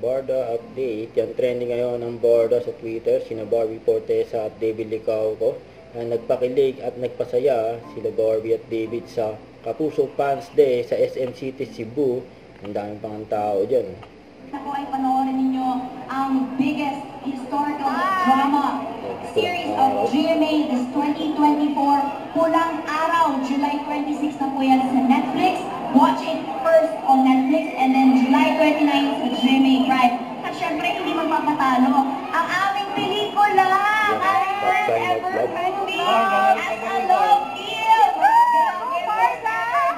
Barda update. Yan, trending ngayon ng Barda sa Twitter. Sina Barbie Fortesa at David Licauco. Nagpakilig at nagpasaya sila Barbie at David sa Kapuso Fans Day sa SM City, Cebu. Ang daming pang tao dyan. Ako ay panoorin ninyo ang biggest historical drama series of GMA this 2024. Pulang Araw, July 26 na po yan sa Netflix. Watch it first on Netflix and then July 29 sa GMA Prime. At syempre, hindi magpapatalo ang aming pelikula, our first ever movie as a love team.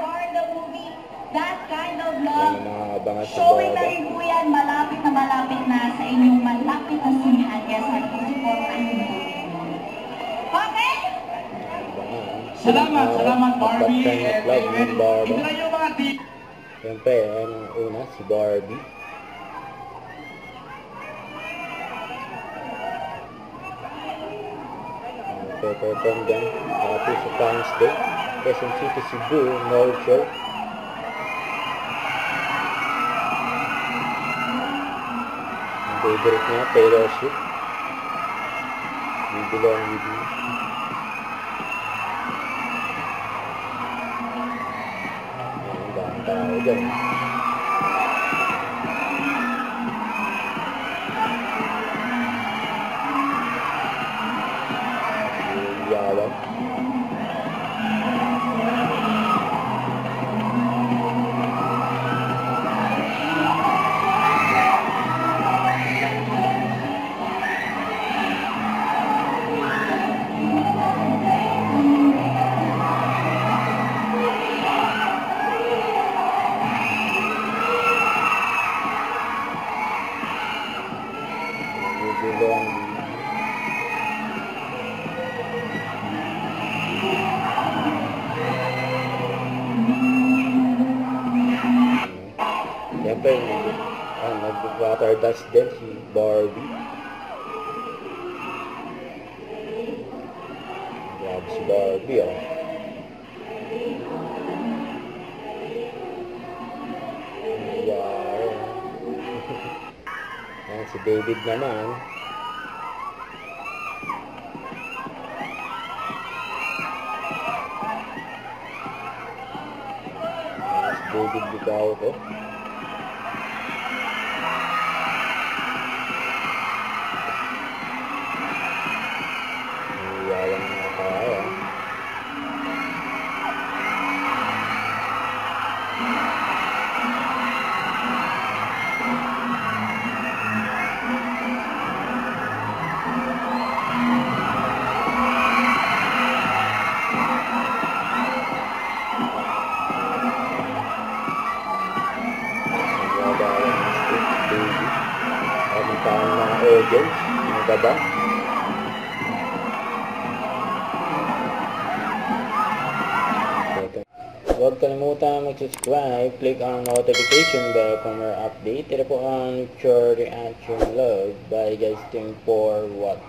Barda movie, that kind of love. Showing na rin po yan, malapit na sa inyong malapit na sinihan. Kaya sa akin, supportan nyo. Okay? Salamat Barbie and David. Barda. Ito yung mga team. Siyempre, ang una, si Barbie. Perform dyan. Kapuso Fans Day. SM City, Cebu, North Shore. Ang favorite niya, Taylor Swift. We belong with you. Ang daming tao dyan. Yawan. Siyempre, nag-water dance din si Barbie. Grabe si Barbie, oh. Wow. Ayan, si David naman. Ayan, si David Licauco. Yalang mga tao. Ang tawang mga audience, mga gaba. Huwag kalimutan mag-subscribe, click ang notification bell for more update. Ito po ang Pure Reaction Love by guys team for what?